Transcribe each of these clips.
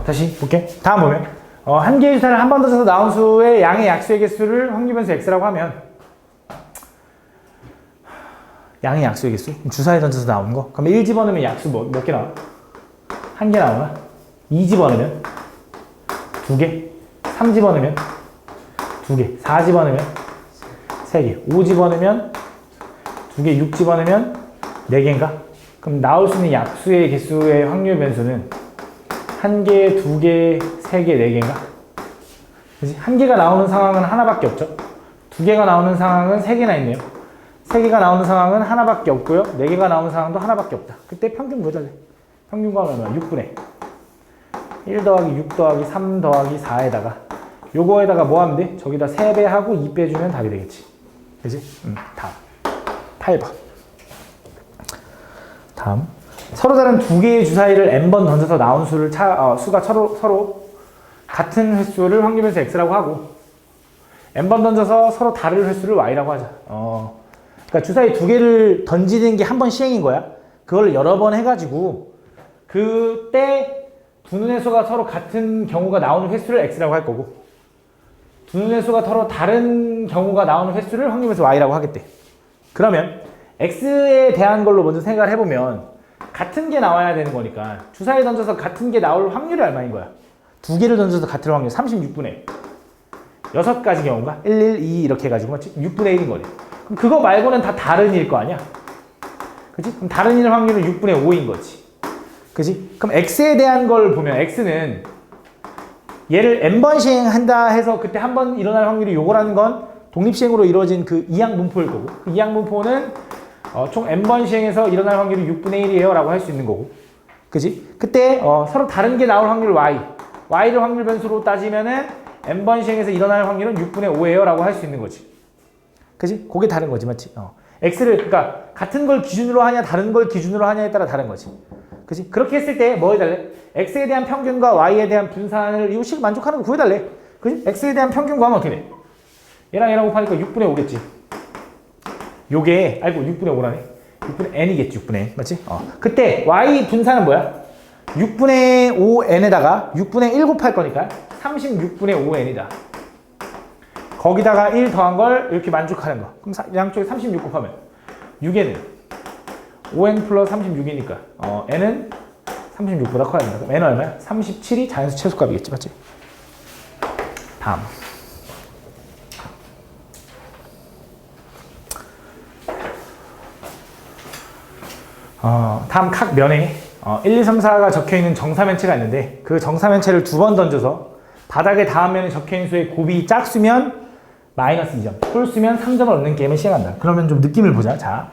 다시 볼게. 다음 보면 한 개의 주사를 한 번 더 줘서 나온 수의 양의 약수의 개수를 확률 변수 x라고 하면 양의 약수의 개수? 주사에 던져서 나오는 거? 그럼 1 집어넣으면 약수 몇 개 나와? 한 개 나오나? 2 집어넣으면 2개? 3 집어넣으면 2개? 4 집어넣으면 3개? 5 집어넣으면 2개? 6 집어넣으면 4개인가? 그럼 나올 수 있는 약수의 개수의 확률 변수는 1개, 2개, 3개, 4개인가? 그치? 1개가 나오는 상황은 하나밖에 없죠? 2개가 나오는 상황은 3개나 있네요. 3개가 나오는 상황은 하나밖에 없고요. 4개가 나오는 상황도 하나밖에 없다. 그때 평균 구해달래. 평균 구하면 얼마야? 6분의 1 더하기 6 더하기 3 더하기 4에다가 요거에다가 뭐 하면 돼? 저기다 3배하고 2 빼주면 답이 되겠지. 그치? 다음 8번. 다음 서로 다른 두 개의 주사위를 n번 던져서 나온 수가 서로 같은 횟수를 확률 변수 x라고 하고 n번 던져서 서로 다른 횟수를 y라고 하자. 그러니까 주사위 두 개를 던지는 게 한 번 시행인 거야. 그걸 여러 번 해가지고 그때 두 눈의 수가 서로 같은 경우가 나오는 횟수를 x라고 할 거고 두 눈의 수가 서로 다른 경우가 나오는 횟수를 확률 변수 y라고 하겠대. 그러면 x에 대한 걸로 먼저 생각을 해보면 같은 게 나와야 되는 거니까 주사위에 던져서 같은 게 나올 확률이 얼마인 거야? 두 개를 던져서 같은 확률 36분의 6가지 경우인가? 1, 1, 2 이렇게 해가지고 6분의 1인 거래. 그럼 그거 말고는 다 다른 일일 거 아니야? 그치? 그럼 다른 일 확률은 6분의 5인 거지. 그치? 그럼 x에 대한 걸 보면 x는 얘를 n번 시행한다 해서 그때 한 번 일어날 확률이 요거라는 건 독립시행으로 이루어진 그 이항분포일 거고 그 이항분포는 총 n번 시행해서 일어날 확률이 6분의 1이에요 라고 할 수 있는 거고 그치? 그때 서로 다른 게 나올 확률 y를 확률 변수로 따지면은 n번 시행해서 일어날 확률은 6분의 5예요 라고 할 수 있는 거지. 그치? 그게 다른 거지 맞지? x를 그러니까 같은 걸 기준으로 하냐 다른 걸 기준으로 하냐에 따라 다른 거지. 그치? 그렇게 했을 때 뭐 해달래? x에 대한 평균과 y에 대한 분산을 이거 식 만족하는 거 구해달래. 그치? x에 대한 평균 구하면 어떻게 돼? 얘랑 곱하니까 6분의 5겠지. 요게 아이고 6분의 5라네. 6분의 n이겠지. 6분의 n 맞지? 그때 y 분산은 뭐야? 6분의 5n에다가 6분의 1 곱할 거니까 36분의 5n이다. 거기다가 1 더한 걸 이렇게 만족하는 거. 그럼 양쪽에 36 곱하면 6n은 5n 플러스 36이니까 n은 36보다 커야 된다. 그럼 n은 얼마야? 37이 자연수 최소값이겠지. 맞지? 다음 다음 각 면에 1, 2, 3, 4가 적혀있는 정사면체가 있는데 그 정사면체를 두 번 던져서 바닥에 닿은 면에 적혀있는 수의 곱이 짝수면 마이너스 2점, 홀수면 3점을 얻는 게임을 시행한다. 그러면 좀 느낌을 보자. 자,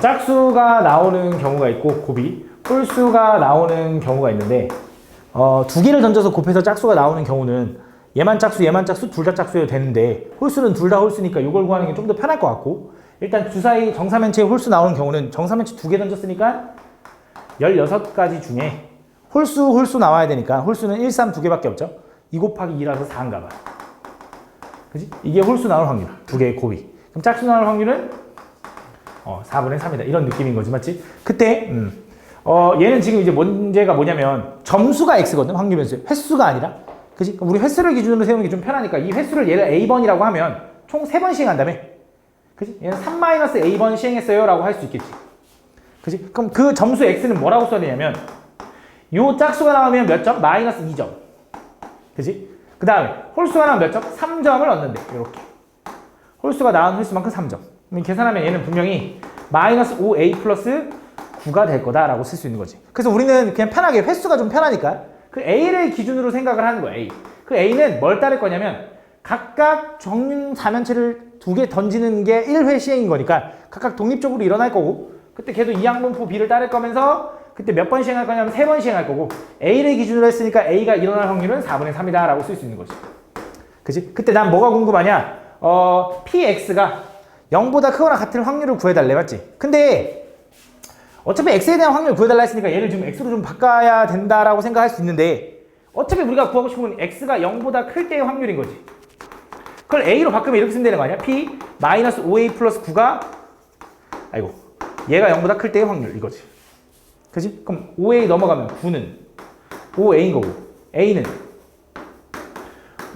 짝수가 나오는 경우가 있고 곱이 홀수가 나오는 경우가 있는데 두 개를 던져서 곱해서 짝수가 나오는 경우는 얘만 짝수, 얘만 짝수, 둘 다 짝수여도 되는데 홀수는 둘 다 홀수니까 이걸 구하는 게 좀 더 편할 것 같고 일단 주사위 정사면체에 홀수 나오는 경우는 정사면체 두 개 던졌으니까 16가지 중에 홀수 나와야 되니까 홀수는 1, 3 두 개밖에 없죠. 2 곱하기 2라서 4인가 봐. 그치? 이게 홀수 나올 확률. 두 개의 곱이. 그럼 짝수 나올 확률은 4분의 3이다. 이런 느낌인 거지. 맞지? 그때 얘는 지금 이제 문제가 뭐냐면 점수가 x거든. 확률 변수. 횟수가 아니라. 그치? 그럼 우리 횟수를 기준으로 세우는 게 좀 편하니까 이 횟수를 얘를 a번이라고 하면 총 3번 시행한다며. 그치? 얘는 3-a번 시행했어요 라고 할 수 있겠지. 그치? 그럼 그 점수 x는 뭐라고 써야 되냐면 요 짝수가 나오면 몇 점? 마이너스 2점. 그치? 그 다음에 홀수가 나오면 몇 점? 3점을 얻는데 이렇게 홀수가 나온 홀수만큼 3점. 계산하면 얘는 분명히 마이너스 5a 플러스 9가 될 거다라고 쓸 수 있는 거지. 그래서 우리는 그냥 편하게 횟수가 좀 편하니까 그 a를 기준으로 생각을 하는 거야. a. 그 a는 뭘 따를 거냐면 각각 정사면체를 두 개 던지는 게 1회 시행인 거니까 각각 독립적으로 일어날 거고 그때 걔도 이항분포 b를 따를 거면서 그때 몇 번 시행할 거냐면 3번 시행할 거고 a를 기준으로 했으니까 a가 일어날 확률은 4분의 3이다 라고 쓸 수 있는 거지. 그치? 그때 난 뭐가 궁금하냐? px가 0보다 크거나 같은 확률을 구해달래. 맞지? 근데 어차피 x에 대한 확률을 구해달라 했으니까 얘를 지금 x로 좀 바꿔야 된다라고 생각할 수 있는데 어차피 우리가 구하고 싶은 건 x가 0보다 클 때의 확률인 거지. 그걸 a로 바꾸면 이렇게 쓰면 되는 거 아니야? p 마이너스 5a 플러스 9가 아이고 얘가 0보다 클 때의 확률 이거지. 그치? 그럼 5a 넘어가면 9는 5a인 거고 a는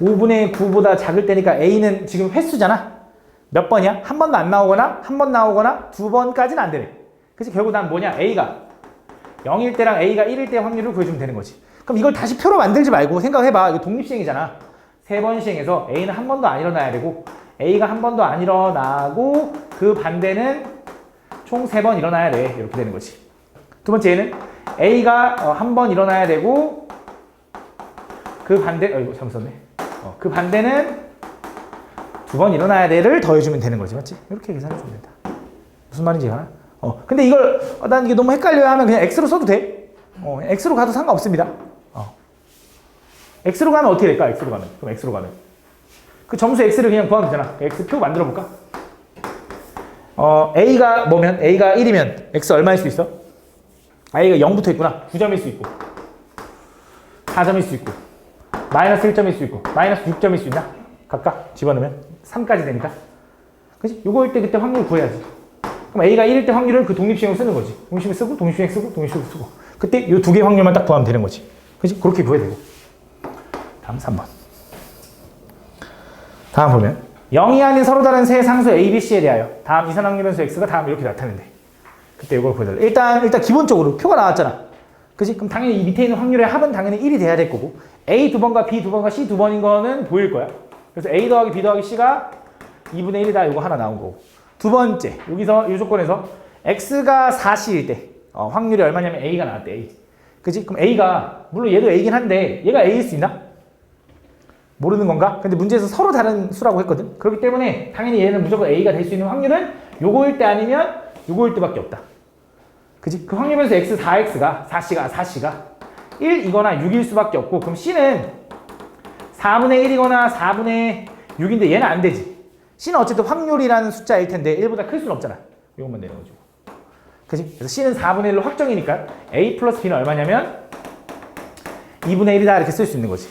5분의 9보다 작을 때니까 a는 지금 횟수잖아. 몇 번이야? 한 번도 안 나오거나 한 번 나오거나 두 번까지는 안 되네. 그치? 결국 난 뭐냐? a가 0일 때랑 a가 1일 때 확률을 구해주면 되는 거지. 그럼 이걸 다시 표로 만들지 말고 생각해봐. 이거 독립시행이잖아. 3번 시행해서 a는 한 번도 안 일어나야 되고 a가 한 번도 안 일어나고 그 반대는 총 3번 일어나야 돼. 이렇게 되는 거지. 두 번째 얘는 a가 한 번 일어나야 되고 그 반대 잘못 썼네. 그 반대는 2번 일어나야 돼를 더해주면 되는 거지. 맞지? 이렇게 계산해주면 된다. 무슨 말인지 알아? 근데 이걸 난 이게 너무 헷갈려야 하면 그냥 x로 써도 돼. x로 가도 상관없습니다. x로 가면 어떻게 될까? x로 가면. 그럼 x로 가면 그 점수 x를 그냥 구하면 되잖아. x표 만들어 볼까? a가 뭐면? a가 1이면 x 얼마일 수 있어? a가 0부터 있구나. 9점일 수 있고 4점일 수 있고 마이너스 1점일 수 있고 마이너스 6점일 수 있나? 각각 집어넣으면 3까지 되니까. 그치? 요거일 때 그때 확률 구해야지. 그럼 a가 1일 때 확률을 그 독립시행으로 쓰는 거지. 독립시행 쓰고 독립시행 쓰고 독립시행 쓰고 그때 요 두 개 확률만 딱 구하면 되는 거지. 그치? 그렇게 구해야 되고. 다음 3번. 다음 보면 0이 아닌 서로 다른 세 상수 A, B, C에 대하여 다음 이산확률 변수 X가 다음 이렇게 나타낸대. 그때 이걸 구해달래. 일단 기본적으로 표가 나왔잖아. 그치? 그럼 당연히 이 밑에 있는 확률의 합은 당연히 1이 돼야 될 거고 A 2번과 B 2번과 C 2번인 거는 보일 거야. 그래서 A 더하기 B 더하기 C가 2분의 1이다. 이거 하나 나온 거고. 두 번째, 여기서 이 조건에서 X가 4C일 때 확률이 얼마냐면 A가 나왔대. A. 그치? 그럼 A가 물론 얘도 A긴 한데 얘가 A일 수 있나? 모르는 건가? 근데 문제에서 서로 다른 수라고 했거든. 그렇기 때문에 당연히 얘는 무조건 A가 될 수 있는 확률은 요거일 때 아니면 요거일 때밖에 없다. 그치? 그 확률 변수 X 4C가 1이거나 6일 수밖에 없고 그럼 C는 4분의 1이거나 4분의 6인데 얘는 안 되지. C는 어쨌든 확률이라는 숫자일 텐데 1보다 클 수는 없잖아. 이것만 되는 거죠. 그치? 그래서 C는 4분의 1로 확정이니까 A 플러스 B는 얼마냐면 2분의 1이다 이렇게 쓸 수 있는 거지.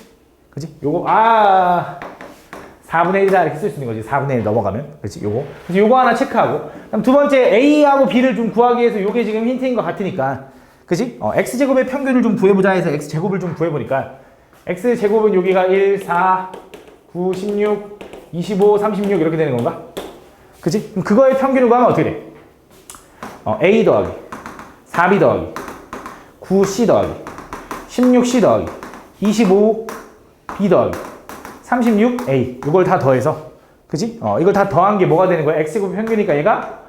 그치? 요거 4분의 1이다 이렇게 쓸 수 있는 거지. 4분의 1 넘어가면. 그치? 요거. 그래서 요거 하나 체크하고 그럼 두 번째 A하고 B를 좀 구하기 위해서 요게 지금 힌트인 것 같으니까 그치? X제곱의 평균을 좀 구해보자 해서 X제곱을 좀 구해보니까 X제곱은 여기가 1, 4, 9, 16, 25, 36 이렇게 되는 건가? 그치? 그럼 그거의 평균을 구하면 어떻게 돼? A 더하기 4B 더하기 9C 더하기 16C 더하기 25B 더하기 36A 이걸 다 더해서 그치? 이걸 다 더한 게 뭐가 되는 거야? X제곱 평균이니까 얘가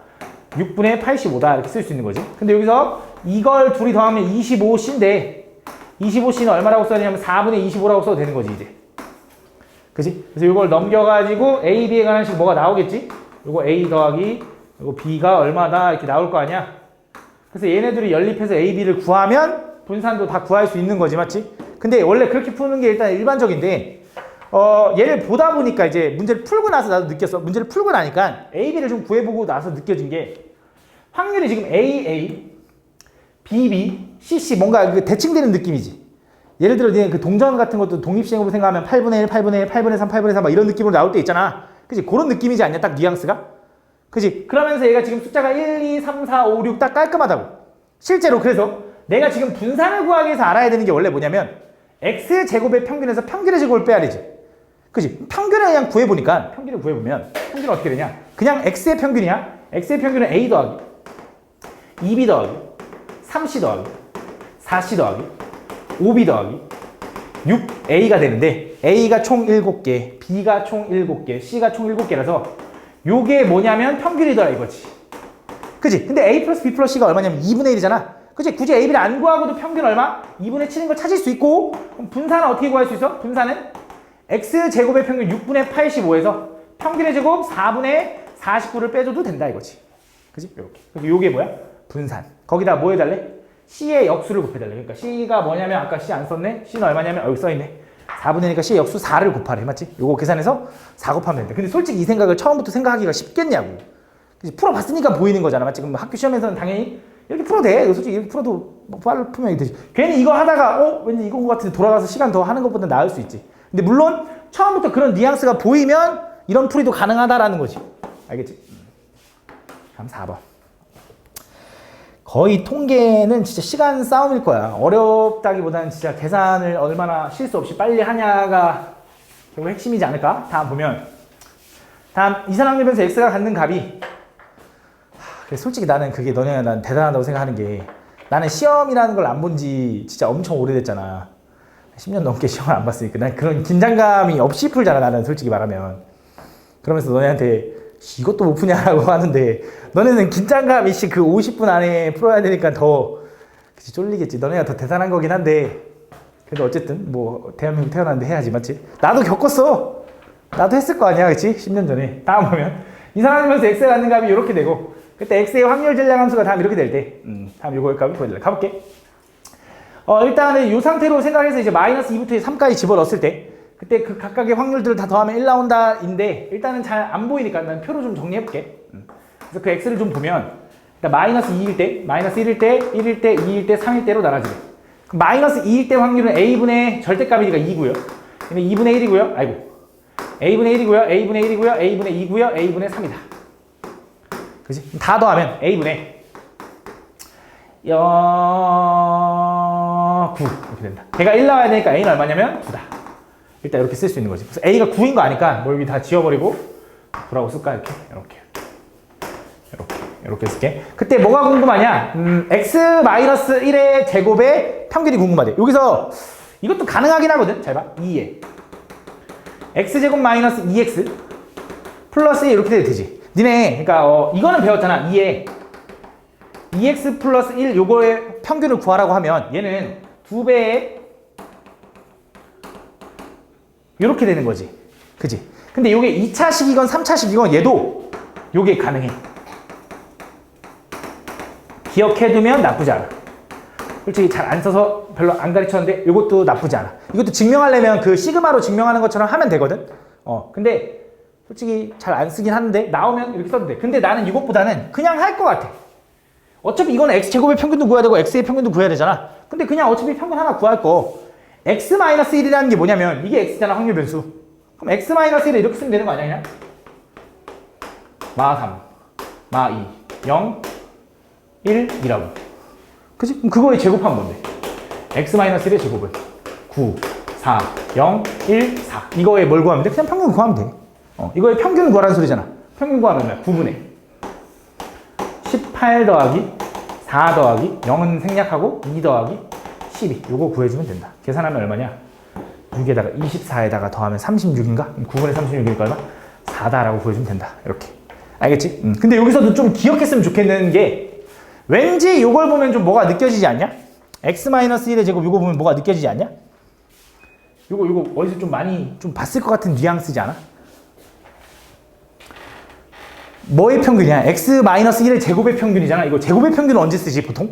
6분의 85다 이렇게 쓸 수 있는 거지. 근데 여기서 이걸 둘이 더하면 25C인데 25C는 얼마라고 써야 되냐면 4분의 25라고 써도 되는 거지 이제. 그치? 그래서 이걸 넘겨가지고 A, B에 관한 식 뭐가 나오겠지? 요거 A 더하기 요거 B가 얼마다 이렇게 나올 거 아니야? 그래서 얘네들이 연립해서 A, B를 구하면 분산도 다 구할 수 있는 거지 맞지? 근데 원래 그렇게 푸는 게 일단 일반적인데 얘를 보다 보니까 이제 문제를 풀고 나서 나도 느꼈어. 문제를 풀고 나니까 A, B를 좀 구해보고 나서 느껴진 게 확률이 지금 A, A, B, B, C, C 뭔가 그 대칭되는 느낌이지. 예를 들어 그 동전 같은 것도 독립시행으로 생각하면 8분의 1, 8분의 1, 8분의 3, 8분의 3 막 이런 느낌으로 나올 때 있잖아. 그치? 그런 느낌이지 않냐? 딱 뉘앙스가? 그치? 그러면서 얘가 지금 숫자가 1, 2, 3, 4, 5, 6 딱 깔끔하다고. 실제로 그래서 내가 지금 분산을 구하기 위해서 알아야 되는 게 원래 뭐냐면 X제곱의 평균에서 평균의 제곱을 빼야 되지. 그치? 평균을 그냥 구해보니까 평균을 구해보면 평균은 어떻게 되냐? 그냥 X의 평균이야. X의 평균은 A 더하기 2B 더하기 3C 더하기 4C 더하기 5B 더하기 6A가 되는데 A가 총 7개, B가 총 7개, C가 총 7개라서 요게 뭐냐면 평균이더라 이거지. 그치? 근데 A 플러스 B 플러스 C가 얼마냐면 2분의 1이잖아. 그치? 굳이 A, B를 안 구하고도 평균 얼마? 2분의 7인 걸 찾을 수 있고 그럼 분산은 어떻게 구할 수 있어? 분산은 X제곱의 평균 6분의 85에서 평균의 제곱 4분의 49를 빼줘도 된다 이거지. 그치? 요렇게. 그래서 요게 뭐야? 분산. 거기다 뭐 해달래? C의 역수를 곱해달래. 그러니까 C가 뭐냐면 아까 C 안 썼네? C는 얼마냐면 여기 써있네. 4분의 1이니까 C의 역수 4를 곱하래. 맞지? 요거 계산해서 4 곱하면 된다. 근데 솔직히 이 생각을 처음부터 생각하기가 쉽겠냐고. 그치? 풀어봤으니까 보이는 거잖아. 맞지? 그럼 학교 시험에서는 당연히 이렇게 풀어도 돼. 솔직히 이렇게 풀어도 뭐 빨리 풀면 되지. 괜히 이거 하다가 왠지 이거 같은데 돌아가서 시간 더 하는 것보다 나을 수 있지. 근데 물론 처음부터 그런 뉘앙스가 보이면 이런 풀이도 가능하다라는 거지. 알겠지? 다음 4번. 거의 통계는 진짜 시간 싸움일 거야. 어렵다기보다는 진짜 계산을 얼마나 실수 없이 빨리 하냐가 결국 핵심이지 않을까? 다음 보면 다음 이산확률변수 x가 갖는 값이 솔직히 나는 그게 너네가 난 대단하다고 생각하는 게 나는 시험이라는 걸 안 본 지 진짜 엄청 오래됐잖아. 10년 넘게 시험을 안 봤으니까 난 그런 긴장감이 없이 풀잖아 나는 솔직히 말하면. 그러면서 너네한테 이것도 못 푸냐라고 하는데 너네는 긴장감이 그 50분 안에 풀어야 되니까 더 그치, 쫄리겠지. 너네가 더 대단한 거긴 한데 그래도 어쨌든 뭐 대한민국 태어났는데 해야지 맞지? 나도 겪었어. 나도 했을 거 아니야 그치? 10년 전에. 다음 보면 이산화탄소 x가 갖는 값이 이렇게 되고 그때 x의 확률 전량 함수가 다음 이렇게 될 때 다음 요거의 값을 보여줄래. 가볼게. 일단은 이 상태로 생각해서 이제 마이너스 2부터 3까지 집어넣었을 때 그때 그 각각의 확률들을 다 더하면 1 나온다인데 일단은 잘 안 보이니까 난 표로 좀 정리해볼게. 그래서 그 x를 좀 보면 일단 마이너스 2일 때, 마이너스 1일 때, 1일 때, 2일 때, 3일 때로 나눠지네. 그럼 마이너스 2일 때 확률은 a분의 절대값이니까 2고요. 근데 2분의 1이고요. 아이고. a분의 1이고요. a분의 1이고요. a분의 2고요. a분의 3이다. 그치? 다 더하면 a분의 9 이렇게 된다. 걔가 1 나와야 되니까 a는 얼마냐면 9다. 일단 이렇게 쓸 수 있는 거지. 그래서 a가 9인 거 아니까 뭐 여기 다 지워버리고 9라고 쓸까? 이렇게 쓸게. 그때 뭐가 궁금하냐? x-1의 제곱의 평균이 궁금하대. 여기서 이것도 가능하긴 하거든. 잘 봐. 2에 x제곱 마이너스 2x 플러스 1 이렇게 돼도 되지. 니네 그러니까 이거는 배웠잖아. 2에 2x 플러스 1 요거의 평균을 구하라고 하면 얘는 2배의 요렇게 되는 거지. 그지? 근데 요게 2차식이건 3차식이건 얘도 요게 가능해. 기억해두면 나쁘지 않아. 솔직히 잘 안 써서 별로 안 가르쳤는데 요것도 나쁘지 않아. 이것도 증명하려면 그 시그마로 증명하는 것처럼 하면 되거든. 근데 솔직히 잘 안 쓰긴 하는데 나오면 이렇게 써도 돼. 근데 나는 이것보다는 그냥 할 것 같아. 어차피 이건 x제곱의 평균도 구해야 되고 x의 평균도 구해야 되잖아. 근데 그냥 어차피 평균 하나 구할 거 x-1이라는 게 뭐냐면 이게 x잖아. 확률 변수. 그럼 x-1을 이렇게 쓰면 되는 거 아니야 그냥? 마 3, 마 2, 0, 1이라고. 그치? 그럼 그거에 제곱하면 뭔데? x-1의 제곱은 9, 4, 0, 1, 4 이거에 뭘 구하면 돼? 그냥 평균 구하면 돼. 이거에 평균 구하라는 소리잖아. 평균 구하면 9분의 18 더하기 4 더하기 0은 생략하고 2 더하기 12 요거 구해주면 된다. 계산하면 얼마냐? 6에다가 24에다가 더하면 36인가? 9분의 36이니까 얼마? 4다라고 구해주면 된다. 이렇게. 알겠지? 근데 여기서도 좀 기억했으면 좋겠는 게 왠지 요걸 보면 좀 뭐가 느껴지지 않냐? x-1의 제곱 요거 보면 뭐가 느껴지지 않냐? 요거 어디서 좀 많이 좀 봤을 것 같은 뉘앙스지 않아? 뭐의 평균이야? x-1의 제곱의 평균이잖아. 이거 제곱의 평균은 언제 쓰지 보통?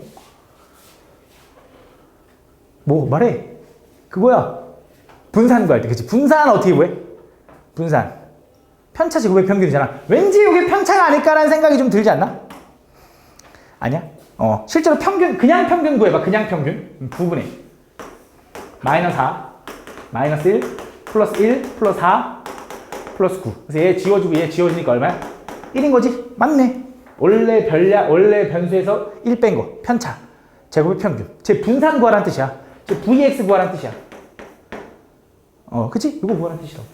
뭐 말해. 그거야. 분산 구할 때. 그치? 분산 어떻게 구해? 분산. 편차 제곱의 평균이잖아. 왠지 이게 편차가 아닐까라는 생각이 좀 들지 않나? 아니야? 실제로 평균, 그냥 평균 구해봐. 그냥 평균. 9분의 마이너스 4, 마이너스 1, 플러스 1, 플러스 4, 플러스 9. 그래서 얘 지워주고 얘 지워주니까 얼마야? 1인 거지? 맞네. 원래 변수에서 1 뺀 거. 편차. 제곱의 평균. 제 분산 구하라는 뜻이야. 제 vx 구하라는 뜻이야. 그치? 이거 구하라는 뜻이라고.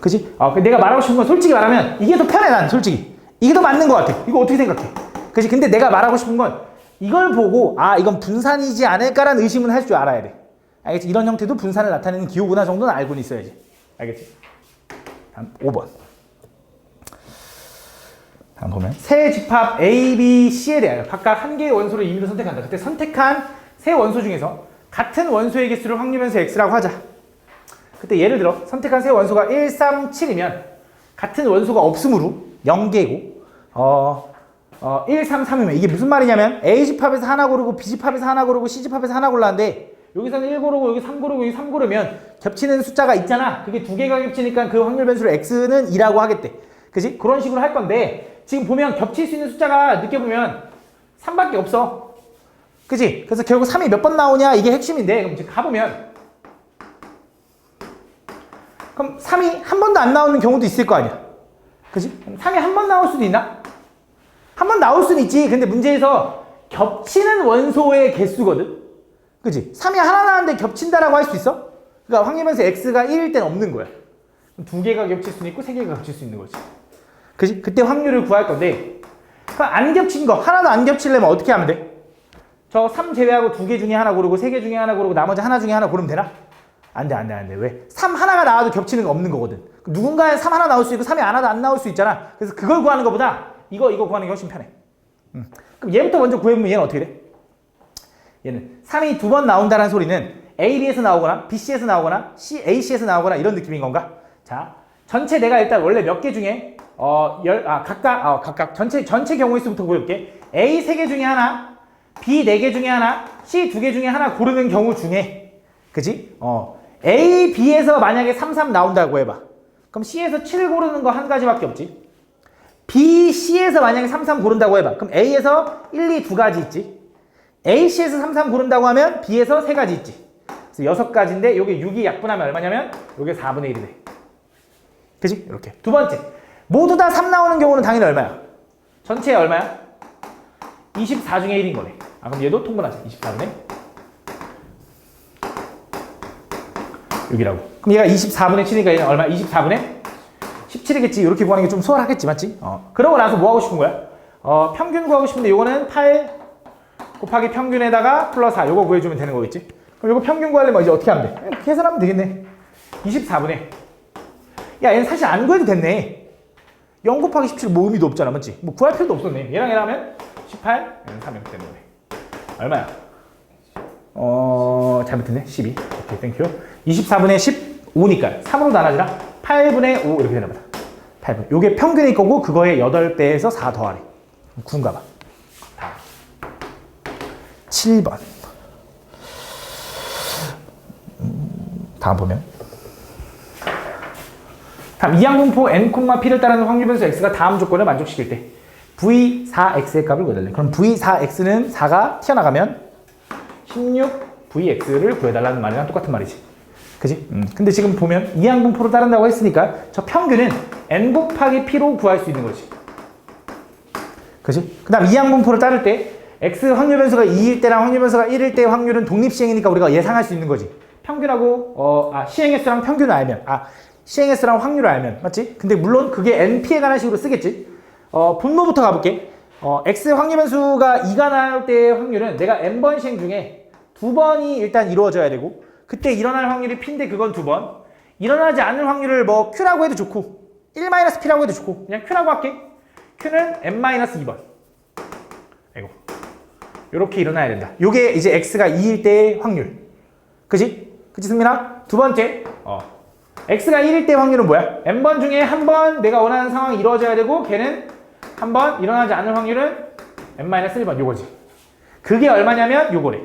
그치? 내가 말하고 싶은 건 솔직히 말하면 이게 더 편해 난 솔직히. 이게 더 맞는 것 같아. 이거 어떻게 생각해? 그치? 근데 내가 말하고 싶은 건 이걸 보고 이건 분산이지 않을까라는 의심은 할 줄 알아야 돼. 알겠지? 이런 형태도 분산을 나타내는 기호구나 정도는 알고는 있어야지. 알겠지? 다음 5번. 다음 보면 세 집합 A, B, C에 대하여 각각 한 개의 원소를 임의로 선택한다. 그때 선택한 세 원소 중에서 같은 원소의 개수를 확률변수 X라고 하자. 그때 예를 들어 선택한 세 원소가 1, 3, 7이면 같은 원소가 없으므로 0개고 1, 3, 3이면 이게 무슨 말이냐면 A집합에서 하나 고르고 B집합에서 하나 고르고 C집합에서 하나 골랐는데 여기서는 1 고르고 여기 3 고르고 여기 3 고르면 겹치는 숫자가 있잖아. 그게 두 개가 겹치니까 그 확률 변수를 X는 2라고 하겠대. 그지? 그런 식으로 할 건데 지금 보면 겹칠 수 있는 숫자가 느껴보면 3밖에 없어. 그지? 그래서 결국 3이 몇 번 나오냐 이게 핵심인데 그럼 지금 가보면 그럼 3이 한 번도 안 나오는 경우도 있을 거 아니야. 그지? 3이 한 번 나올 수도 있나? 한 번 나올 수는 있지. 근데 문제에서 겹치는 원소의 개수거든. 그치? 3이 하나 나왔는데 겹친다라고 할 수 있어? 그러니까 확률변수 x가 1일 땐 없는 거야. 두 개가 겹칠 수 있고 세 개가 겹칠 수 있는 거지. 그치? 그때 확률을 구할 건데, 그럼 안 겹친 거, 하나도 안 겹치려면 어떻게 하면 돼? 저 3 제외하고 두 개 중에 하나 고르고 세 개 중에 하나 고르고 나머지 하나 중에 하나 고르면 되나? 안 돼. 왜? 3 하나가 나와도 겹치는 거 없는 거거든. 누군가에 3 하나 나올 수 있고 3이 하나도 안 나올 수 있잖아. 그래서 그걸 구하는 것보다 이거 구하는 게 훨씬 편해. 그럼 얘부터 먼저 구해보면 얘는 어떻게 돼? 얘는 3이 두 번 나온다는 소리는 A, B에서 나오거나 B, C에서 나오거나 A, C에서 나오거나 이런 느낌인 건가? 자, 전체 내가 일단 원래 몇 개 중에 각각 전체 경우의 수부터 고를게. A 3개 중에 하나, B 4개 중에 하나, C 2개 중에 하나 고르는 경우 중에, 그지? A, B에서 만약에 3, 3 나온다고 해봐. 그럼 C에서 7 고르는 거 한 가지밖에 없지. B, C에서 만약에 3, 3 고른다고 해봐. 그럼 A에서 1, 2 두 가지 있지. A, C에서 3, 3 고른다고 하면 B에서 3가지 있지. 그래서 6가지인데 요게 6이 약분하면 얼마냐면 요게 4분의 1이 돼. 그지? 이렇게. 두 번째. 모두 다 3 나오는 경우는 당연히 얼마야? 전체에 얼마야? 24 중에 1인 거네. 그럼 얘도 통분하자. 24분의 6이라고. 그럼 얘가 24분의 7이니까 얘는 얼마? 24분의 17이겠지. 이렇게 구하는 게 좀 수월하겠지. 맞지? 그러고 나서 뭐 하고 싶은 거야? 평균 구하고 싶은데 요거는 8 곱하기 평균에다가 플러스 4. 요거 구해주면 되는 거겠지? 그럼 요거 평균 구하려면 이제 어떻게 하면 돼? 계산하면 되겠네. 24분의. 야, 얘는 사실 안 구해도 됐네. 0 곱하기 17 뭐 의미도 없잖아. 맞지? 뭐 구할 필요도 없었네. 얘랑 하면 18, 얘는 3 이렇게 되는 거네. 얼마야? 잘못했네. 12. 오케이, 땡큐. 24분의 15니까 3으로 나눠지라 8분의 5 이렇게 되는 거다. 8분. 요게 평균일 거고 그거의 8배에서 4 더하래. 구인가 봐. 다음. 7번. 다음 보면. 다음 이항분포 n, p를 따르는 확률변수 x가 다음 조건을 만족시킬 때 v4x의 값을 구해달래. 그럼 v4x는 4가 튀어나가면 16vx를 구해달라는 말이랑 똑같은 말이지. 그지? 근데 지금 보면 이항분포를 따른다고 했으니까 저 평균은 n 곱하기 p로 구할 수 있는 거지. 그지? 그 다음 이항분포를 따를 때 x 확률변수가 2일 때랑 확률변수가 1일 때의 확률은 독립시행이니까 우리가 예상할 수 있는 거지. 평균하고 시행횟수랑 평균을 알면 시행횟수랑 확률을 알면 맞지? 근데 물론 그게 np에 관한 식으로 쓰겠지. 분모부터 가볼게. x 확률변수가 2가 나올 때의 확률은 내가 n번 시행 중에 2번이 일단 이루어져야 되고 그때 일어날 확률이 p인데 그건 2번. 일어나지 않을 확률을 뭐 q라고 해도 좋고 1-p라고 해도 좋고 그냥 q라고 할게. q는 n-2번. 아이고. 요렇게 일어나야 된다. 요게 이제 x가 2일 때의 확률. 그지? 그치 승민아? 두 번째. x가 1일 때 확률은 뭐야? n번 중에 한 번 내가 원하는 상황이 이루어져야 되고 걔는 한 번 일어나지 않을 확률은 n-1번 요거지. 그게 얼마냐면 요거래.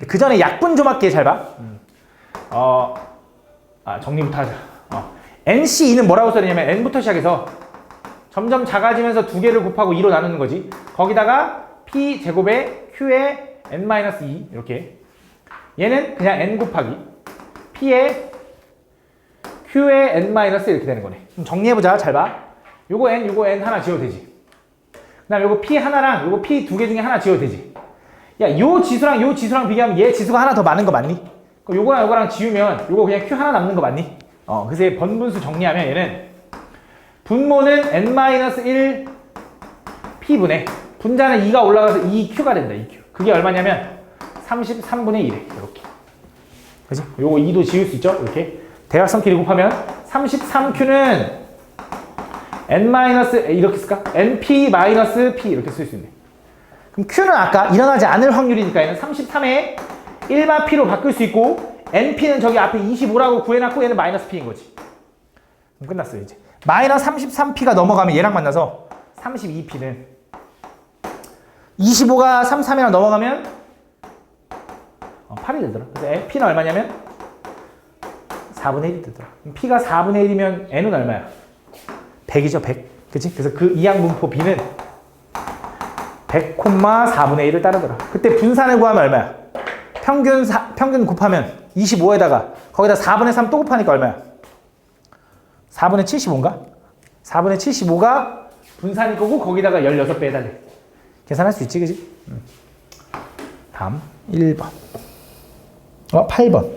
그 전에 약분 좀 할게. 잘 봐. 정리부터 하자. NC2는 뭐라고 써야되냐면 n부터 시작해서 점점 작아지면서 두 개를 곱하고 2로 나누는 거지. 거기다가 p 제곱에 q에 n-2 이렇게. 얘는 그냥 n 곱하기 p에 q에 n-1 이렇게 되는 거네. 그럼 정리해보자. 잘 봐. 요거 n 하나 지워도 되지. 그 다음 요거 p 하나랑 요거 p 두 개 중에 하나 지워도 되지. 야, 요 지수랑 비교하면 얘 지수가 하나 더 많은 거 맞니? 그럼 요거랑 지우면 요거 그냥 q 하나 남는 거 맞니? 그래서 얘 번분수 정리하면 얘는 분모는 n-1 p분의 분자는 2가 올라가서 2q가 된다. 2q. 그게 얼마냐면 33분의 1에 이렇게. 그치? 요거 2도 지울 수 있죠? 이렇게. 대각선끼리 곱하면 33q는 n- 이렇게 쓸까? np-p 이렇게 쓸 수 있네. 그럼 q는 아까 일어나지 않을 확률이니까 얘는 33에 1만 p로 바꿀 수 있고 np는 저기 앞에 25라고 구해놨고 얘는 마이너스 p인 거지. 그럼 끝났어요 이제. 마이너스 33p가 넘어가면 얘랑 만나서 32p는 25가 33이랑 넘어가면 8이 되더라. 그래서 p는 얼마냐면 4분의 1이 되더라. p가 4분의 1이면 n은 얼마야? 100이죠 100. 그치? 그래서 그 이항분포 b는 100, 4분의 1을 따르더라. 그때 분산을 구하면 얼마야? 평균 곱하면 25에다가 거기다 4분의 3 또 곱하니까 얼마야? 4분의 75인가? 4분의 75가 분산일 거고 거기다가 16배 해달래. 계산할 수 있지, 그지? 다음 1번. 8번.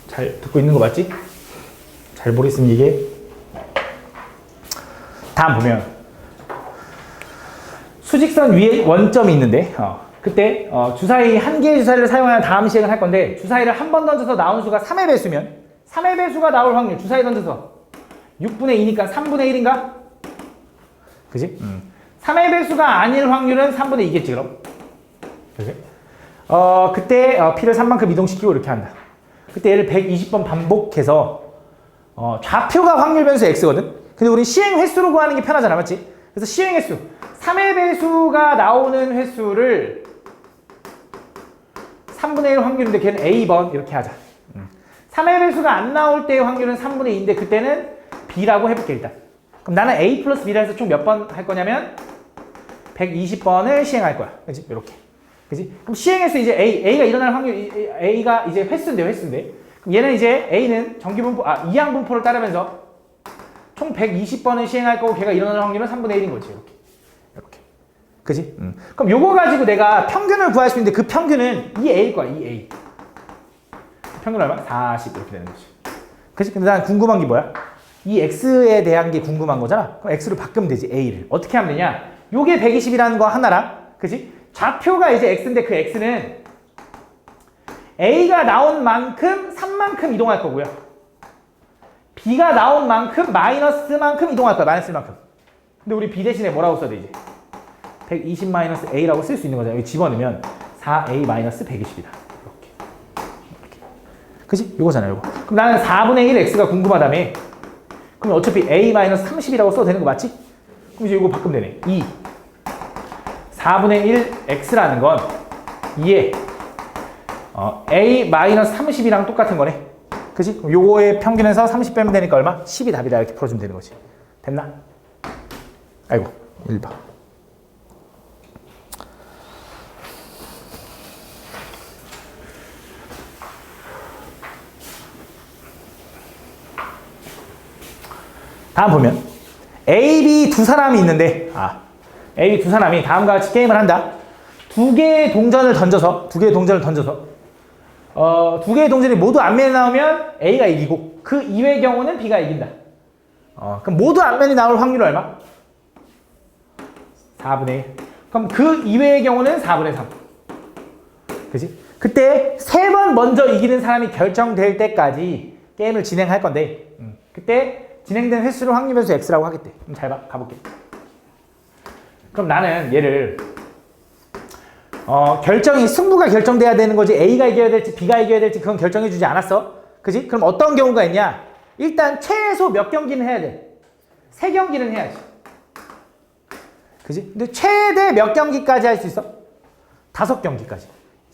잘 듣고 있는 거 맞지? 잘 모르겠으면 이게. 다음 보면 수직선 위에 원점이 있는데 그때 주사위 한 개의 주사위를 사용하여 다음 시행을 할 건데 주사위를 한 번 던져서 나온 수가 3의 배수면 3의 배수가 나올 확률 주사위 던져서 6분의 2니까 3분의 1인가? 그지? 3의 배수가 아닐 확률은 3분의 2겠지 그럼? 그지? 그때 P를 3만큼 이동시키고 이렇게 한다. 그때 얘를 120번 반복해서 좌표가 확률 변수 X거든? 근데 우리 시행 횟수로 구하는 게 편하잖아, 맞지? 그래서 시행 횟수 3의 배수가 나오는 횟수를 3분의 1 확률인데 걔는 A번 이렇게 하자. 3의 배수가 안 나올 때의 확률은 3분의 2인데 그때는 B라고 해볼게 일단. 그럼 나는 A 플러스 B라 해서 총 몇 번 할 거냐면 120번을 시행할 거야. 그치? 이렇게. 그치? 그럼 시행 횟수 이제 A가 일어날 확률, A가 이제 횟수인데. 그럼 얘는 이제 A는 정기분포, 이항분포를 따르면서 총 120번을 시행할 거고 걔가 일어나는 확률은 3분의 1인 거지. 이렇게. 그지? 그럼 요거 가지고 내가 평균을 구할 수 있는데 그 평균은 2A일 거야. 2A. 평균 얼마? 40 이렇게 되는 거지. 그치? 근데 난 궁금한 게 뭐야? 이 X에 대한 게 궁금한 거잖아. 그럼 X로 바꾸면 되지. A를. 어떻게 하면 되냐? 요게 120이라는 거 하나랑 그치? 좌표가 이제 X인데 그 X는 A가 나온 만큼 3만큼 이동할 거고요. B가 나온 만큼 마이너스만큼 이동할 거야. 마이너스 만큼. 근데 우리 B 대신에 뭐라고 써야 돼 이제? 120 마이너스 A라고 쓸 수 있는 거잖아. 여기 집어넣으면 4A 마이너스 120이다. 이렇게. 그치? 요거잖아, 요거. 그럼 나는 4분의 1 X가 궁금하다며. 그럼 어차피 A 마이너스 30이라고 써도 되는 거 맞지? 그럼 이제 이거 바꾸면 되네. 2. 4분의 1 X라는 건 2에 A 마이너스 30이랑 똑같은 거네. 그치? 그럼 요거의 평균에서 30 빼면 되니까 얼마? 10이 답이다. 이렇게 풀어주면 되는 거지. 됐나? 아이고, 1번. 다음 보면 A, B 두 사람이 있는데 A, B 두 사람이 다음과 같이 게임을 한다. 두 개의 동전을 던져서 두 개의 동전이 모두 앞면에 나오면 A가 이기고 그 이외의 경우는 B가 이긴다. 그럼 모두 앞면이 나올 확률 얼마? 4분의 1. 그럼 그 이외의 경우는 4분의 3. 그치? 그때 세 번 먼저 이기는 사람이 결정될 때까지 게임을 진행할 건데 그때 진행된 횟수를 확률 변수 X라고 하겠대. 그럼 잘 봐. 가볼게. 그럼 나는 얘를 승부가 결정돼야 되는 거지. A가 이겨야 될지 B가 이겨야 될지 그건 결정해주지 않았어. 그지? 그럼 어떤 경우가 있냐? 일단 최소 몇 경기는 해야 돼? 3경기는 해야지. 그지? 근데 최대 몇 경기까지 할 수 있어? 5경기까지.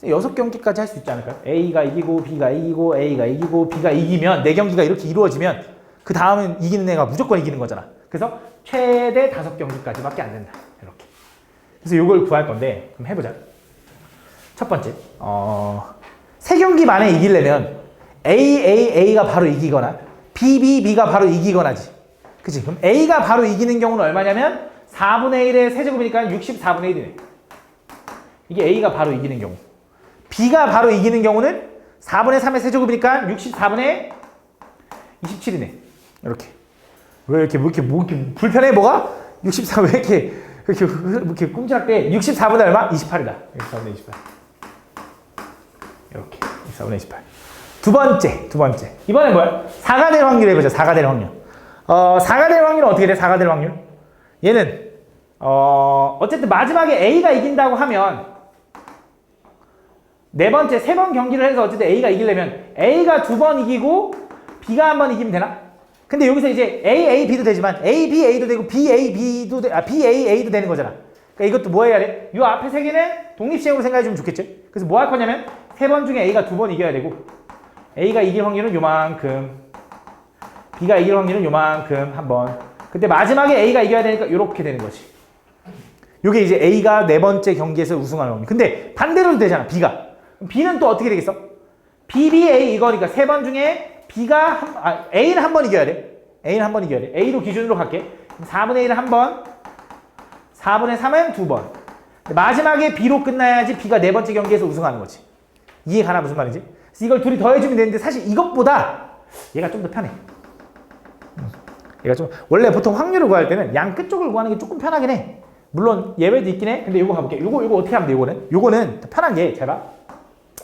6경기까지 할 수 있지 않을까요? A가 이기고 B가 이기고 A가 이기고 B가 이기면 4경기가 이렇게 이루어지면 그 다음은 이기는 애가 무조건 이기는 거잖아. 그래서 최대 5경기까지밖에 안 된다. 이렇게. 그래서 이걸 구할 건데 그럼 해보자. 첫 번째, 3경기 만에 이기려면 A가 바로 이기거나 B가 바로 이기거나지. 그치? 그럼 A가 바로 이기는 경우는 얼마냐면 4분의 1의 세제곱이니까 64분의 1이네. 이게 A가 바로 이기는 경우. B가 바로 이기는 경우는 4분의 3의 세제곱이니까 64분의 27이네. 이렇게. 왜 이렇게 불편해 뭐가? 64 왜 이렇게 꼼짝대 64분의 얼마? 28이다. 64분의 28. 이렇게 24분의 28. 두 번째. 이번엔 뭐야? 4가 될 확률 해보자. 4가 될 확률. 4가 될 확률은 어떻게 돼? 4가 될 확률? 얘는 어쨌든 마지막에 A가 이긴다고 하면 세 번 경기를 해서 어쨌든 A가 이기려면 A가 2번 이기고 B가 한 번 이기면 되나? 근데 여기서 이제 A, B도 되지만 A, B, A도 되고 B, A, B도 B, A, A도 되는 거잖아. 그러니까 이것도 뭐 해야 돼? 이 앞에 세 개는 독립시행으로 생각해주면 좋겠지? 그래서 뭐 할 거냐면 3번 중에 A가 2번 이겨야 되고 A가 이길 확률은 요만큼 B가 이길 확률은 요만큼 한 번. 그때 마지막에 A가 이겨야 되니까 이렇게 되는 거지. 요게 이제 A가 4번째 경기에서 우승하는 확률. 근데 반대로도 되잖아. B는 또 어떻게 되겠어? B, A 이거니까 3번 중에 A는 한 번 이겨야 돼. A는 한 번 이겨야 돼. A로 기준으로 갈게. 4분의 1은 한 번, 4분의 3은 두 번. 마지막에 B로 끝나야지 B가 네 번째 경기에서 우승하는 거지. 이해 가나 무슨 말인지? 그래서 이걸 둘이 더해주면 되는데 사실 이것보다 얘가 좀 더 편해. 얘가 좀 원래 보통 확률을 구할 때는 양 끝쪽을 구하는 게 조금 편하긴 해. 물론 예외도 있긴 해. 근데 요거 가볼게. 요거 어떻게 하면 돼? 요거는 더 편한 게 잘 봐.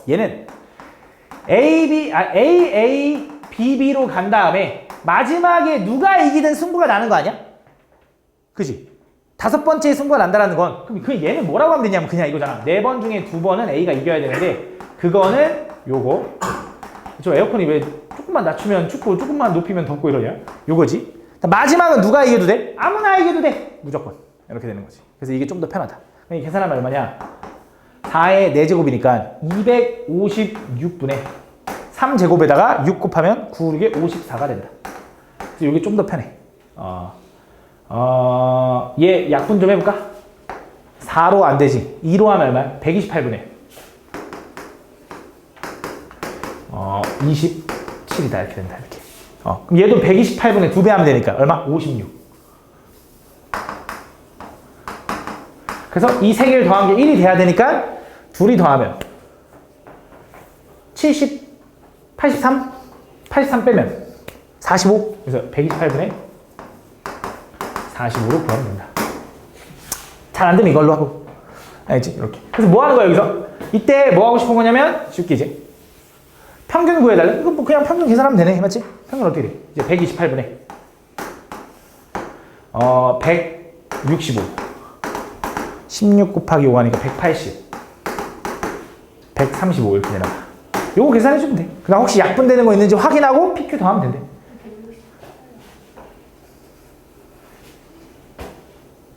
얘는 A, B, B로 간 다음에 마지막에 누가 이기든 승부가 나는 거 아니야? 그지? 다섯 번째 승부가 난다라는 건 그럼 그 얘는 뭐라고 하면 되냐면 그냥 이거잖아. 네 번 중에 두 번은 A가 이겨야 되는데 그거는 요거. 저 에어컨이 왜 조금만 낮추면 춥고 조금만 높이면 덥고 이러냐? 요거지. 마지막은 누가 이겨도 돼? 아무나 이겨도 돼. 무조건. 이렇게 되는 거지. 그래서 이게 좀 더 편하다. 그럼 계산하면 얼마냐? 4의 4제곱이니까 256분의 3제곱에다가 6 곱하면 9, 6에 54가 된다. 그래서 이게 좀 더 편해. 얘 약분 좀 해볼까? 4로 안 되지. 2로 하면 얼마야? 128분의 27이다. 이렇게 된다. 이렇게. 그럼 얘도 128분의 2배 하면 되니까 얼마? 56. 그래서 이 세 개를 더한 게 1이 돼야 되니까 둘이 더하면 70, 83? 83 빼면 45. 그래서 128분의 45로 구하면 된다. 잘 안 되면 이걸로 하고. 알지? 이렇게. 그래서 뭐 하는 거야, 여기서? 이때 뭐 하고 싶은 거냐면 쉽게 이제 평균 구해달래. 이거 뭐 그냥 평균 계산하면 되네. 맞지? 평균 어떻게 돼? 이제 128분의 165. 16 곱하기 5 하니까 180. 135 이렇게 되나 봐. 요거 계산해주면 돼. 그 다음 혹시 약분되는 거 있는지 확인하고 PQ 더하면 된대.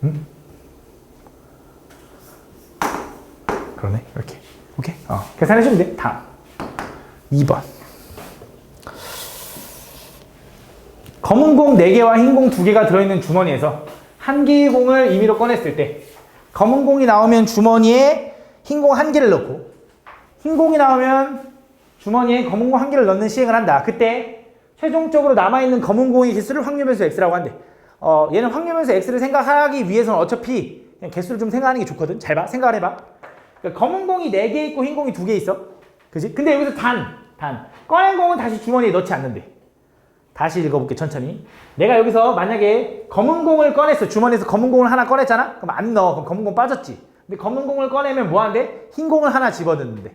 응? 그러네. 이렇게. 오케이. 계산해주면 돼. 다음. 2번. 검은 공 4개와 흰 공 2개가 들어있는 주머니에서 한 개의 공을 임의로 꺼냈을 때 검은 공이 나오면 주머니에 흰 공 1개를 넣고 흰 공이 나오면 주머니에 검은 공 1개를 넣는 시행을 한다. 그때 최종적으로 남아있는 검은 공의 개수를 확률변수 X라고 한대. 얘는 확률변수 X를 생각하기 위해서는 어차피 그냥 개수를 좀 생각하는 게 좋거든. 잘 봐. 생각을 해봐. 그러니까 검은 공이 4개 있고 흰 공이 2개 있어. 그지? 근데 여기서 단. 꺼낸 공은 다시 주머니에 넣지 않는데. 다시 읽어볼게, 천천히. 내가 여기서 만약에 검은 공을 꺼냈어. 주머니에서 검은 공을 하나 꺼냈잖아? 그럼 안 넣어. 그럼 검은 공 빠졌지. 근데 검은 공을 꺼내면 뭐 하는데? 흰 공을 하나 집어넣는데.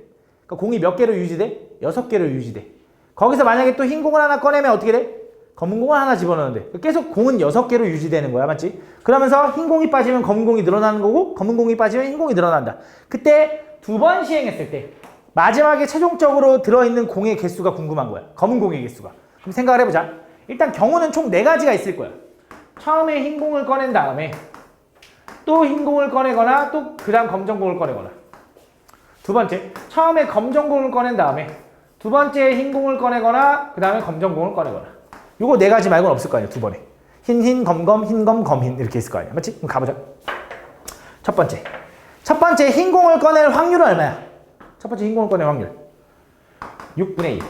그러니까 공이 몇 개로 유지돼? 6개로 유지돼. 거기서 만약에 또 흰 공을 하나 꺼내면 어떻게 돼? 검은 공을 하나 집어넣는데. 계속 공은 6개로 유지되는 거야. 맞지? 그러면서 흰 공이 빠지면 검은 공이 늘어나는 거고, 검은 공이 빠지면 흰 공이 늘어난다. 그때 2번 시행했을 때 마지막에 최종적으로 들어있는 공의 개수가 궁금한 거야. 검은 공의 개수가. 그럼 생각을 해보자. 일단 경우는 총 4가지가 있을 거야. 처음에 흰 공을 꺼낸 다음에 또 흰 공을 꺼내거나 또 그 다음 검정 공을 꺼내거나. 두 번째, 처음에 검정 공을 꺼낸 다음에 두 번째 흰 공을 꺼내거나 그 다음에 검정 공을 꺼내거나. 요거 4가지 말고는 없을 거 아니야. 두 번에. 흰, 검검, 흰검, 검흰 이렇게 있을 거 아니야. 맞지? 그럼 가보자. 첫 번째 흰 공을 꺼낼 확률은 얼마야? 첫 번째 흰 공을 꺼낼 확률 6분의 1.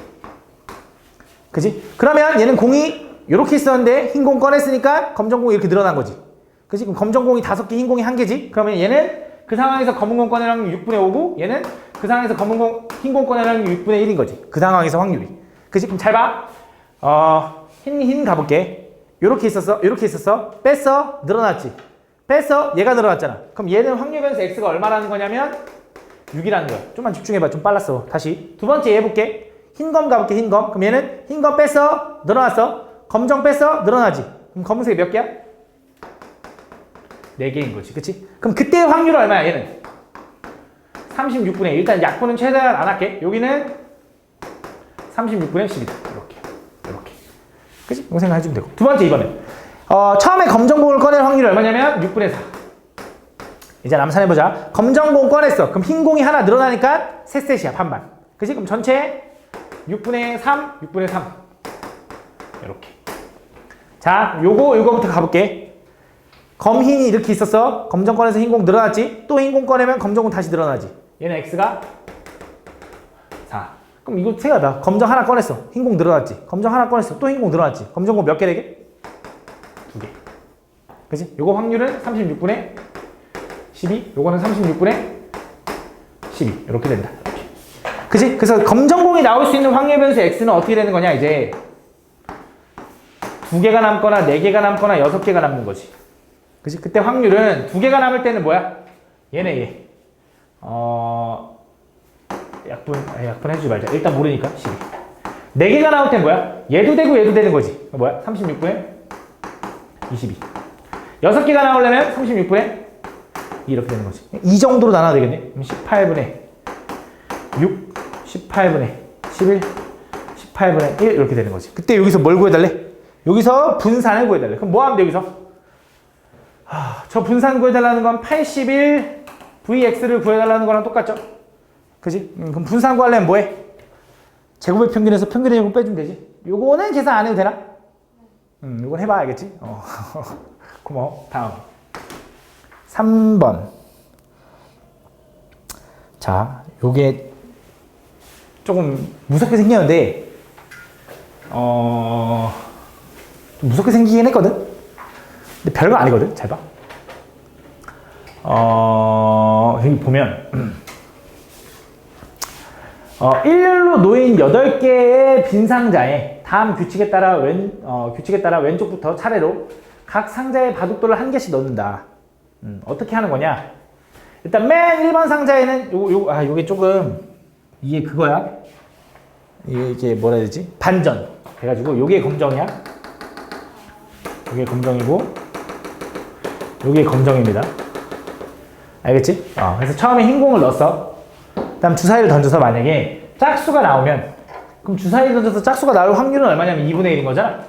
그지? 그러면 얘는 공이 이렇게 있었는데 흰 공 꺼냈으니까 검정 공이 이렇게 늘어난 거지. 그지? 그럼 검정 공이 5개, 흰 공이 1개지? 그러면 얘는 그 상황에서 검은 공 꺼낼 확률 6분의 5고 얘는 그 상황에서 흰 공 꺼낼 확률 6분의 1인 거지. 그 상황에서 확률이. 그지? 그럼 잘 봐. 흰 가볼게. 요렇게 있었어. 뺐어. 늘어났지. 뺐어. 얘가 늘어났잖아. 그럼 얘는 확률 변수 X가 얼마라는 거냐면 6이라는 거야. 좀만 집중해봐. 좀 빨랐어. 다시. 두 번째 얘 해볼게. 흰검 가볼게. 흰검. 그럼 얘는 흰검 뺐어. 늘어났어. 검정 뺐어. 늘어나지. 그럼 검은색이 몇 개야? 4개인 거지. 그치? 그럼 그때의 확률은 얼마야? 얘는 36분의 1. 일단 약분은 최대한 안 할게. 여기는 36분의 10이다. 이렇게. 그치? 이거 생각해주면 되고. 두 번째 이번엔 처음에 검정공을 꺼낼 확률이 얼마냐면 6분의 4. 이제 암산해보자. 검정공 꺼냈어. 그럼 흰공이 하나 늘어나니까 세 셋이야. 반반. 그치? 그럼 전체 6분의 3, 6분의 3. 이렇게. 자, 요거부터 가볼게. 검흰이 이렇게 있었어. 검정 꺼내서 흰공 늘어났지? 또 흰공 꺼내면 검정공 다시 늘어나지. 얘는 X가 4. 그럼 이거 생각하다. 검정 하나 꺼냈어. 흰공 늘어났지. 검정 하나 꺼냈어. 또 흰공 늘어났지. 검정공 몇 개 되게? 그치? 요거 확률은 36분의 12, 요거는 36분의 12 이렇게 된다. 이렇게. 그치? 그래서 검정공이 나올 수 있는 확률 변수 x는 어떻게 되는 거냐 이제 2개가 남거나 4개가 남거나 6개가 남는 거지. 그치? 그때 확률은 2개가 남을 때는 뭐야? 얘네 얘. 약분 해주지 말자. 일단 모르니까 12. 4개가 나올 땐 뭐야? 얘도 되고 얘도 되는 거지. 뭐야? 36분의 22. 6개가 나오려면 36분의 2 이렇게 되는 거지. 이 정도로 나눠야 되겠네. 그럼 18분의 6, 18분의 11, 18분의 1 이렇게 되는 거지. 그때 여기서 뭘 구해달래? 여기서 분산을 구해달래. 그럼 뭐 하면 돼 여기서? 저 분산 구해달라는 건 81 vx를 구해달라는 거랑 똑같죠? 그지? 그럼 분산 구하려면 뭐해? 제곱의 평균에서 평균의 제곱 빼주면 되지. 요거는 계산 안 해도 되나? 요건 해봐 알겠지? 고마워. 다음 3번. 자, 요게 조금 무섭게 생겼는데 좀 무섭게 생기긴 했거든? 근데 별거 아니거든? 잘 봐. 여기 보면 일렬로 놓인 8개의 빈 상자에 다음 규칙에 따라 왼쪽부터 차례로 각 상자의 바둑돌을 한 개씩 넣는다. 어떻게 하는 거냐? 일단 맨 1번 상자에는 요게 조금 이게 그거야. 이게 뭐라 해야 되지? 반전. 그래가지고 요게 검정이야. 요게 검정이고 요게 검정입니다. 알겠지? 그래서 처음에 흰 공을 넣었어. 그 다음 주사위를 던져서 만약에 짝수가 나오면 그럼 주사위를 던져서 짝수가 나올 확률은 얼마냐면 2분의 1인 거잖아.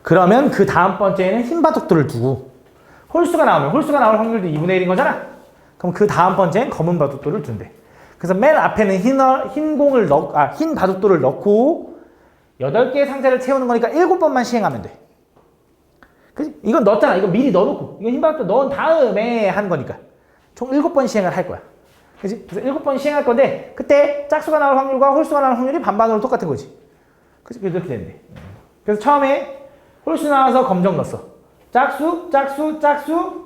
그러면 그 다음 번째에는 흰 바둑돌을 두고 홀수가 나올 확률도 2분의 1인 거잖아. 그럼 그 다음 번째엔 검은 바둑돌을 둔대. 그래서 맨 앞에는 흰 바둑돌을 넣고 8개의 상자를 채우는 거니까 7번만 시행하면 돼. 그치? 이건 넣었잖아. 이거 미리 넣어놓고 이거 흰 바둑돌 넣은 다음에 한 거니까 총 7번 시행을 할 거야. 그치? 그래서 7번 시행할 건데 그때 짝수가 나올 확률과 홀수가 나올 확률이 반반으로 똑같은 거지. 그치? 그래서 이렇게 되는데. 그래서 처음에 홀수 나와서 검정 넣었어. 짝수,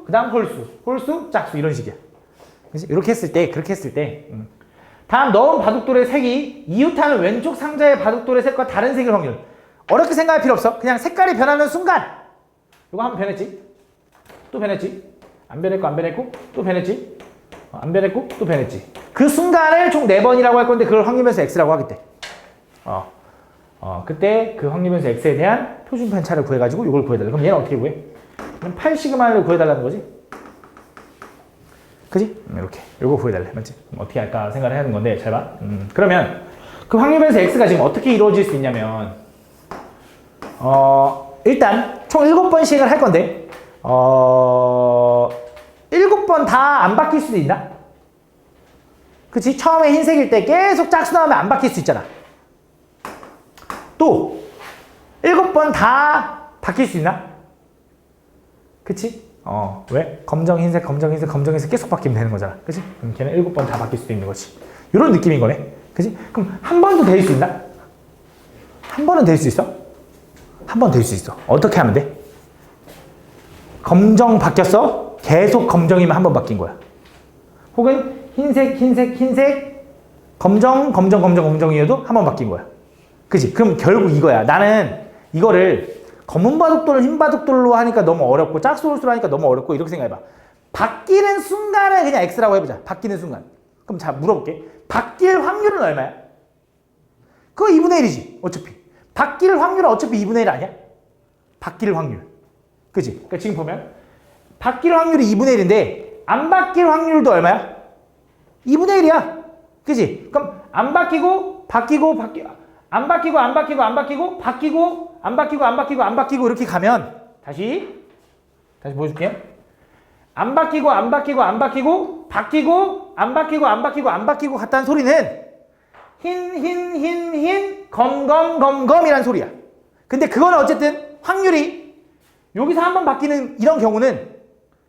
그 다음 홀수, 짝수 이런 식이야. 그치? 이렇게 했을 때, 그렇게 했을 때 다음 넣은 바둑돌의 색이 이웃하는 왼쪽 상자의 바둑돌의 색과 다른 색일 확률. 어렵게 생각할 필요 없어. 그냥 색깔이 변하는 순간 이거 한번 변했지? 또 변했지? 안 변했고 또 변했지? 안 변했고 또 변했지? 그 순간을 총 4번이라고 할 건데 그걸 확률변수 x라고 하겠대. 그때 그 확률변수 x에 대한 표준 편차를 구해가지고 이걸 구해달라. 그럼 얘는 어떻게 구해? 그럼 8시그마를 구해달라는 거지? 그지? 이렇게 요거 구해달래. 맞지? 어떻게 할까 생각을 하는 건데 잘 봐. 그러면 그 확률변수 x가 지금 어떻게 이루어질 수 있냐면 일단 총 7번 시행을 할 건데 7번 다 안 바뀔 수도 있나? 그치? 처음에 흰색일 때 계속 짝수 나오면 안 바뀔 수 있잖아. 또 7번 다 바뀔 수 있나? 그치? 왜? 검정, 흰색, 검정, 흰색, 검정, 흰색 계속 바뀌면 되는 거잖아. 그치? 그럼 걔는 7번 다 바뀔 수도 있는 거지. 이런 느낌인 거네. 그치? 그럼 한 번도 될 수 있나? 한 번은 될 수 있어? 한 번 될 수 있어. 어떻게 하면 돼? 검정 바뀌었어? 계속 검정이면 한 번 바뀐 거야. 혹은 흰색, 검정이어도 한 번 바뀐 거야. 그치? 그럼 결국 이거야. 나는 이거를 검은 바둑돌을 흰 바둑돌로 하니까 너무 어렵고 짝수 홀수로 하니까 너무 어렵고 이렇게 생각해봐. 바뀌는 순간을 그냥 x라고 해보자. 바뀌는 순간. 그럼 자 물어볼게. 바뀔 확률은 얼마야? 그거 2분의 1이지. 어차피. 바뀔 확률은 어차피 2분의 1 아니야? 바뀔 확률. 그치? 그러니까 지금 보면 바뀔 확률이 2분의 1인데 안 바뀔 확률도 얼마야? 2분의 1이야. 그치? 그럼 안 바뀌고 안 바뀌고 이렇게 가면 다시 보여줄게요. 안 바뀌고 갔다는 소리는 흰 검이란 소리야. 근데 그거는 어쨌든 확률이 여기서 한 번 바뀌는 이런 경우는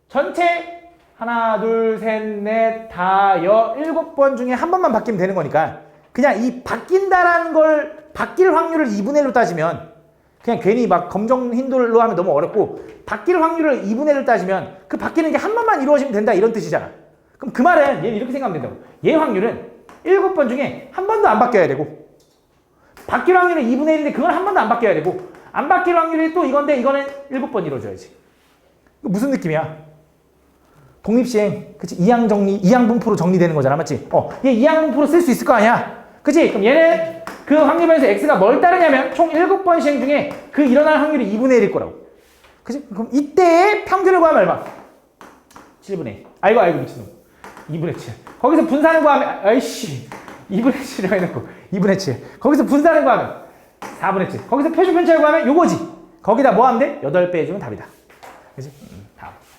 전체 하나, 둘, 셋, 넷, 다, 7번 중에 한 번만 바뀌면 되는 거니까 그냥 이 바뀐다라는 걸 바뀔 확률을 2분의 1로 따지면 그냥 괜히 막 검정 흰돌로 하면 너무 어렵고 바뀔 확률을 2분의 1을 따지면 그 바뀌는 게 한 번만 이루어지면 된다 이런 뜻이잖아. 그럼 그 말은 얘는 이렇게 생각하면 된다고. 얘 확률은 7번 중에 한 번도 안 바뀌어야 되고 바뀔 확률은 2분의 1인데 그건 한 번도 안 바뀌어야 되고 안 바뀔 확률이 또 이건데 이거는 7번 이루어져야지. 이거 무슨 느낌이야? 독립시행, 그치? 이항분포로 정리되는 거잖아, 맞지? 얘 이항분포로 쓸 수 있을 거 아니야? 그치? 그럼 얘는 그 확률변에서 x가 뭘 따르냐면 총 7번 시행 중에 그 일어날 확률이 2분의 1일 거라고. 그치? 그럼 이때의 평균을 구하면 얼마? 7분의 1. 아이고, 미친놈. 2분의 7. 거기서 분산을 구하면, 아이씨. 2분의 7이라고 해놓고, 2분의 7. 거기서 분산을 구하면 4분의 7. 거기서 표시 편차를 구하면 요거지. 거기다 뭐 하면 돼? 8배 해주면 답이다. 그치?